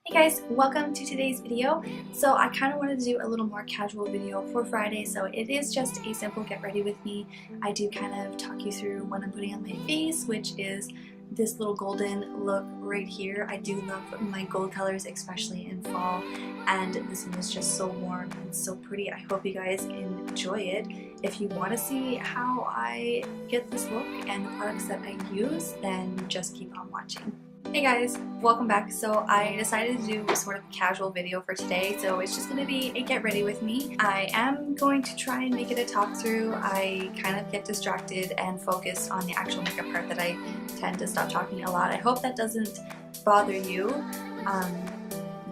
Hey guys, welcome to today's video. So I kind of wanted to do a little more casual video for Friday, so it is just a simple get ready with me. I do kind of talk you through what I'm putting on my face, which is this little golden look right here. I do love my gold colors, especially in fall, and this one is just so warm and so pretty. I hope you guys enjoy it. If you want to see how I get this look and the products that I use, then just keep on watching. Hey guys, welcome back. So I decided to do a sort of casual video for today, so it's just going to be a get ready with me. I am going to try and make it a talk through. I kind of get distracted and focus on the actual makeup part that I tend to stop talking a lot. I hope that doesn't bother you,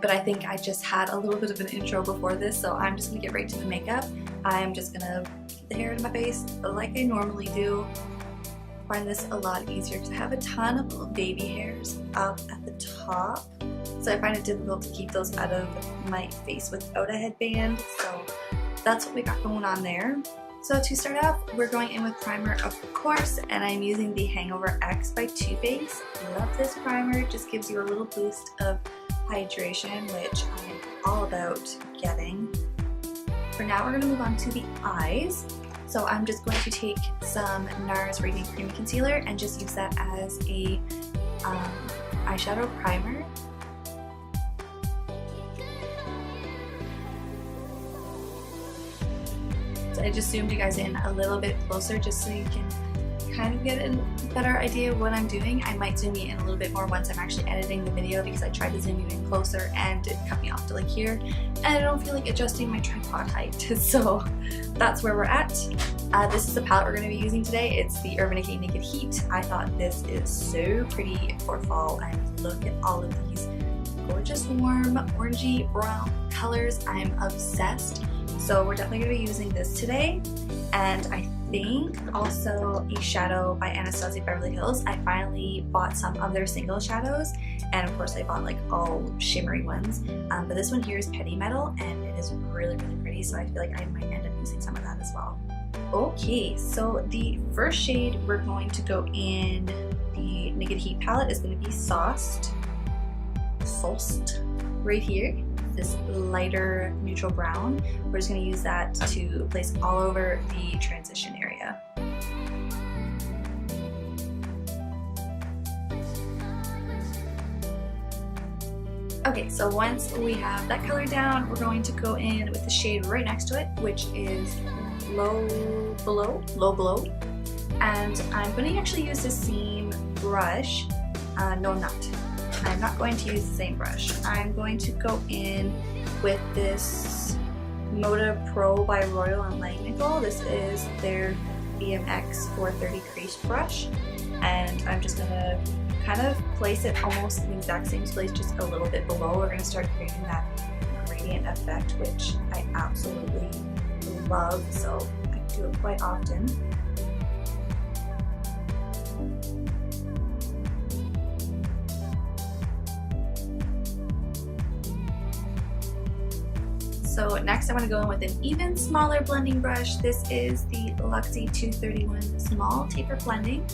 but I think I just had a little bit of an intro before this, so I'm just going to get right to the makeup. I'm just going to get the hair in my face like I normally do. Find this a lot easier because I have a ton of little baby hairs up at the top, so I find it difficult to keep those out of my face without a headband, so that's what we got going on there. So to start off, we're going in with primer, of course, and I'm using the Hangover X by Too Faced. Love this primer. It just gives you a little boost of hydration, which I'm all about getting. For now, we're going to move on to the eyes. So I'm just going to take some NARS Radiant Cream Concealer and just use that as a eyeshadow primer. So I just zoomed you guys in a little bit closer just so you can kind of get a better idea of what I'm doing. I might zoom you in a little bit more once I'm actually editing the video because I tried to zoom you in closer and it cut me off to like here, and I don't feel like adjusting my tripod height, so that's where we're at. This is the palette we're going to be using today. It's the Urban Decay Naked Heat. I thought this is so pretty for fall, and look at all of these gorgeous warm orangey brown colors. I'm obsessed, so we're definitely going to be using this today. And I think also a shadow by Anastasia Beverly Hills. I finally bought some of their single shadows, and of course I bought like all shimmery ones, but this one here is Petty Metal and it is really pretty, so I feel like I might end up using some of that as well. Okay, so the first shade we're going to go in the Naked Heat palette is going to be Sauced right here. This lighter neutral brown. We're just going to use that to place all over the transition area. Okay, so once we have that color down, we're going to go in with the shade right next to it, which is Low Blow. And I'm going to actually use the same brush. No, I'm not. I'm not going to use the same brush. I'm going to go in with this Moda Pro by Royal & Langnickel. This is their BMX 430 crease brush, and I'm just going to kind of place it almost in the exact same place, just a little bit below. We're going to start creating that gradient effect, which I absolutely love, so I do it quite often. So next I want to go in with an even smaller blending brush. This is the Luxie 231 Small Taper Blending,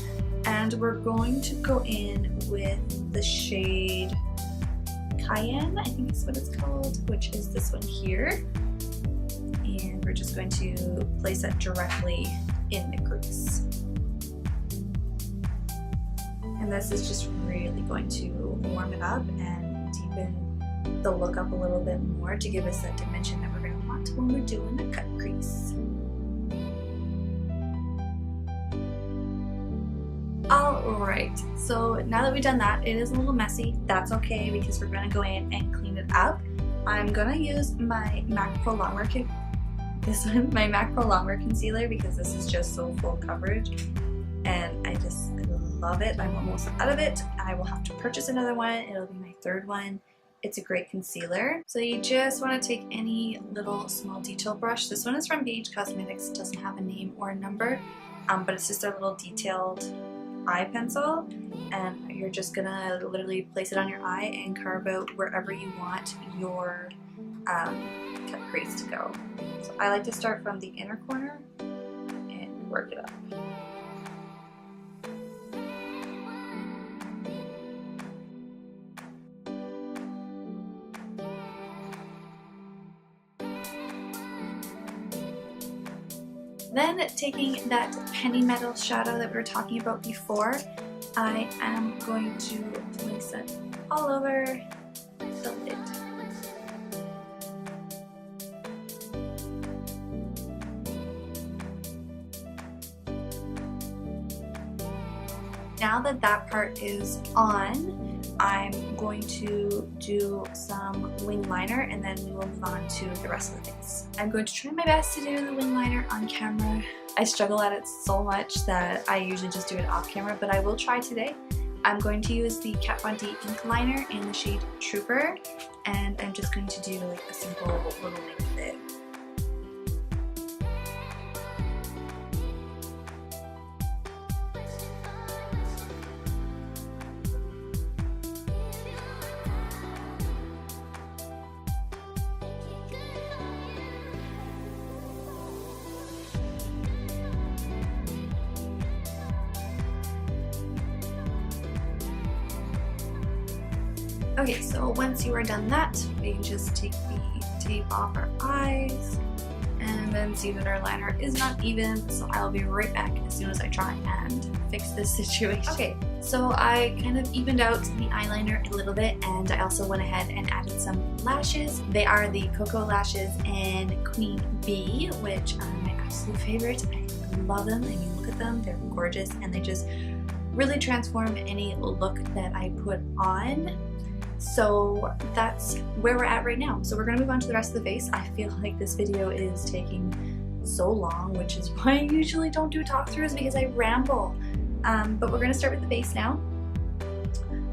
and we're going to go in with the shade Cayenne, I think is what it's called, which is this one here. And we're just going to place that directly in the crease. And this is just really going to warm it up and deepen the look up a little bit more to give us that dimension that we're going to want when we're doing the cut crease. Alright, so now that we've done that, it is a little messy. That's okay because we're going to go in and clean it up. I'm going to use my MAC Pro Longwear concealer because this is just so full coverage and I just love it. I'm almost out of it. I will have to purchase another one. It'll be my third one. It's a great concealer. So you just want to take any little small detail brush. This one is from BH Cosmetics. It doesn't have a name or a number, but it's just a little detailed eye pencil, and you're just gonna literally place it on your eye and carve out wherever you want your cut crease to go. So I like to start from the inner corner and work it up. Then taking that penny metal shadow that we were talking about before, I am going to place it all over the lid. Now that that part is on, I'm going to do some wing liner and then we will move on to the rest of the face. I'm going to try my best to do the wing liner on camera. I struggle at it so much that I usually just do it off camera, but I will try today. I'm going to use the Kat Von D ink liner in the shade Trooper, and I'm just going to do like a simple little wing with it. Okay, so once you are done that, we can just take the tape off our eyes and then see that our liner is not even, so I'll be right back as soon as I try and fix this situation. Okay, so I kind of evened out the eyeliner a little bit, and I also went ahead and added some lashes. They are the Cocoa Lashes in Queen Bee, which are my absolute favorite. I love them. I mean, look at them, they're gorgeous, and they just really transform any look that I put on. So that's where we're at right now. So we're gonna move on to the rest of the face. I feel like this video is taking so long, which is why I usually don't do talk throughs, because I ramble. But we're gonna start with the base now.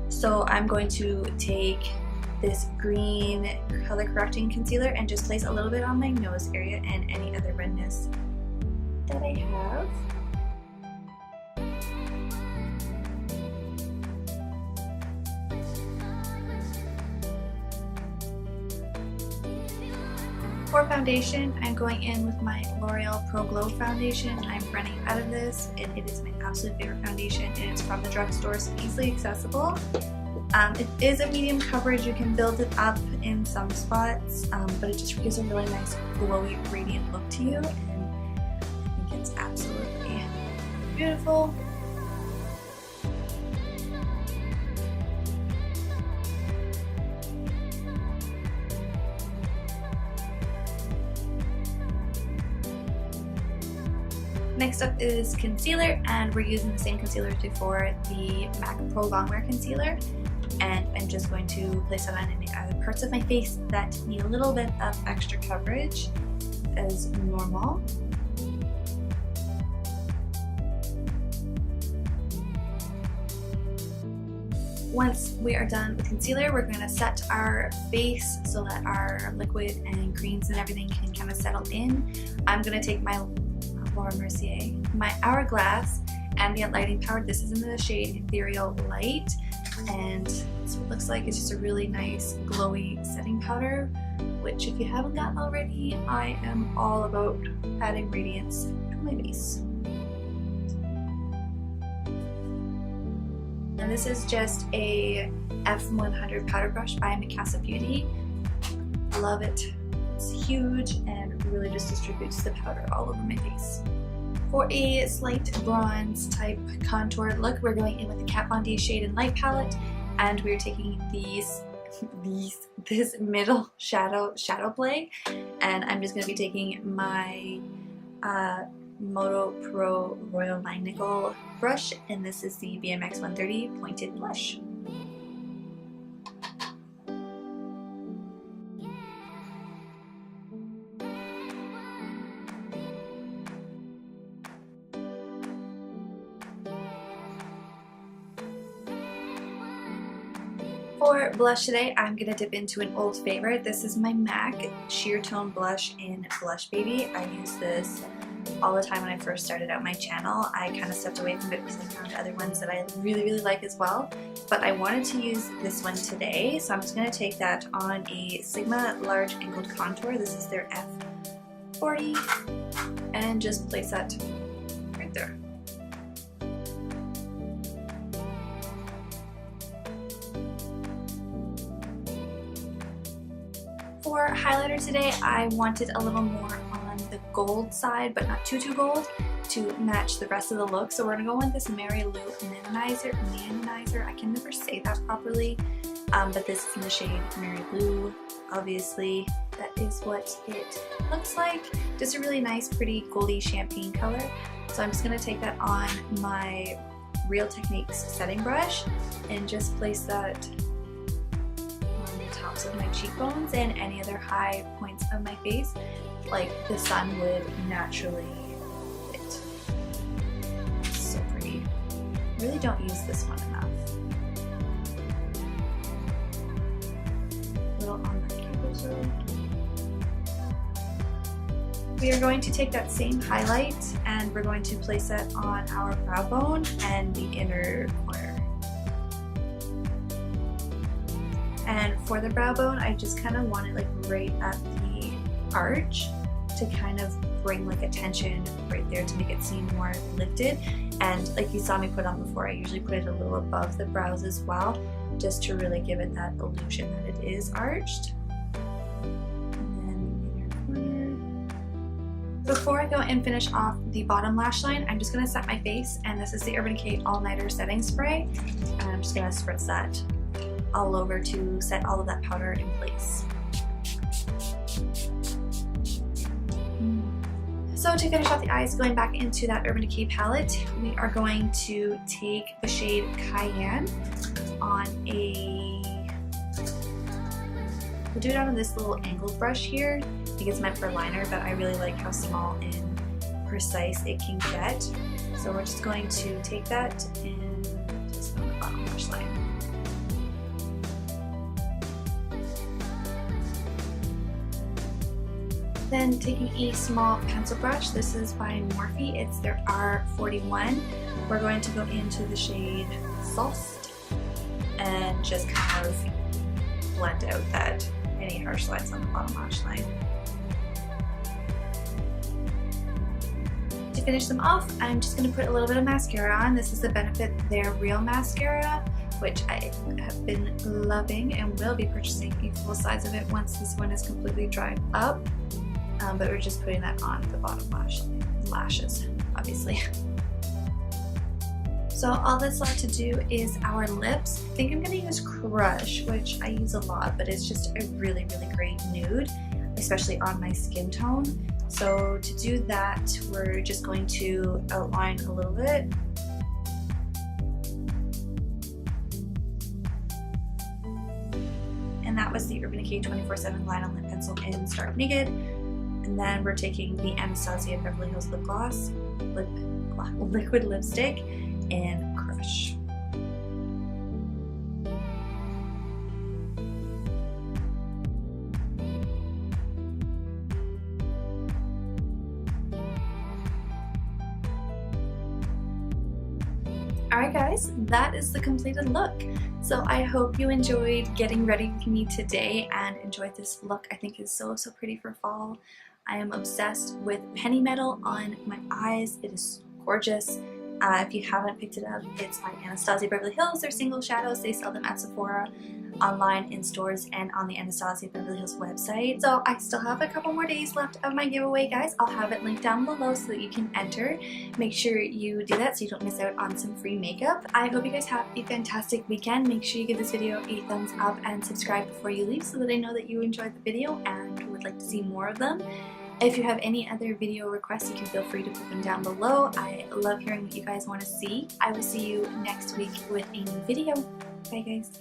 So I'm going to take this green color correcting concealer and just place a little bit on my nose area and any other redness that I have. For foundation, I'm going in with my L'Oreal Pro Glow foundation. I'm running out of this, and it is my absolute favorite foundation, and it's from the drugstore, so easily accessible. It is a medium coverage. You can build it up in some spots, but it just gives a really nice glowy, radiant look to you, and I think it's absolutely beautiful. Next up is concealer, and we're using the same concealer as before, the MAC Pro Longwear Concealer, and I'm just going to place it on any other parts of my face that need a little bit of extra coverage as normal. Once we are done with concealer, we're going to set our face so that our liquid and greens and everything can kind of settle in. I'm going to take my Laura Mercier, my Hourglass Ambient Lighting Powder. This is in the shade Ethereal Light, and that's what it looks like. It's just a really nice glowy setting powder, which if you haven't gotten already, I am all about adding radiance to my base. And this is just a F100 powder brush by Mikasa Beauty. Love it. It's huge and really just distributes the powder all over my face. For a slight bronze type contour look, we're going in with the Kat Von D Shade and Light palette, and we're taking this middle shadow play, and I'm just going to be taking my Moto Pro Royal Line Nickel brush, and this is the BMX 130 Pointed Blush. For blush today, I'm going to dip into an old favorite. This is my MAC Sheer Tone Blush in Blush Baby. I use this all the time when I first started out my channel. I kind of stepped away from it because I found other ones that I really like as well. But I wanted to use this one today, so I'm just going to take that on a Sigma Large Angled Contour. This is their F40, and just place that right there. For highlighter today, I wanted a little more on the gold side, but not too gold, to match the rest of the look. So we're gonna go with this Mary Lou Manonizer. I can never say that properly, but this is in the shade Mary Lou. Obviously, that is what it looks like. Just a really nice, pretty goldy champagne color. So I'm just gonna take that on my Real Techniques setting brush and just place that on the tops of my cheekbones and any other high points of my face, like the sun would naturally hit. So pretty. Really don't use this one enough. A little on my cupid's row. We are going to take that same highlight and we're going to place it on our brow bone and the inner corner. And for the brow bone, I just kind of want it like right at the arch to kind of bring like a tension right there to make it seem more lifted. And like you saw me put on before, I usually put it a little above the brows as well, just to really give it that illusion that it is arched. Before I go and finish off the bottom lash line, I'm just going to set my face, and this is the Urban Decay All Nighter Setting Spray, and I'm just going to spritz that all over to set all of that powder in place. So to finish off the eyes, going back into that Urban Decay palette, we are going to take the shade Cayenne on we'll do it on this little angled brush here. I think it's meant for liner, but I really like how small and precise it can get. So we're just going to take that and just on the bottom lash line. Then taking a small pencil brush, this is by Morphe, it's their R41. We're going to go into the shade Soft and just kind of blend out that any harsh lines on the bottom lash line. To finish them off, I'm just going to put a little bit of mascara on. This is the Benefit Their Real Mascara, which I have been loving and will be purchasing a full size of it once this one is completely dried up. But we're just putting that on the bottom lashes, obviously. So all that's left to do is our lips. I think I'm going to use Crush, which I use a lot, but it's just a really, really great nude, especially on my skin tone. So to do that, we're just going to outline a little bit. And that was the Urban Decay 24/7 Line on Lip Pencil in Stark Naked. And then we're taking the Anastasia Beverly Hills Lip Gloss, liquid lipstick, and Crush. Alright guys, that is the completed look. So I hope you enjoyed getting ready with me today and enjoyed this look. I think it's so pretty for fall. I am obsessed with penny metal on my eyes. It is gorgeous. If you haven't picked it up, it's by Anastasia Beverly Hills. They're single shadows. They sell them at Sephora, online, in stores, and on the Anastasia Beverly Hills website. So I still have a couple more days left of my giveaway, guys. I'll have it linked down below so that you can enter. Make sure you do that so you don't miss out on some free makeup. I hope you guys have a fantastic weekend. Make sure you give this video a thumbs up and subscribe before you leave so that I know that you enjoyed the video and would like to see more of them. If you have any other video requests, you can feel free to put them down below. I love hearing what you guys want to see. I will see you next week with a new video. Bye guys.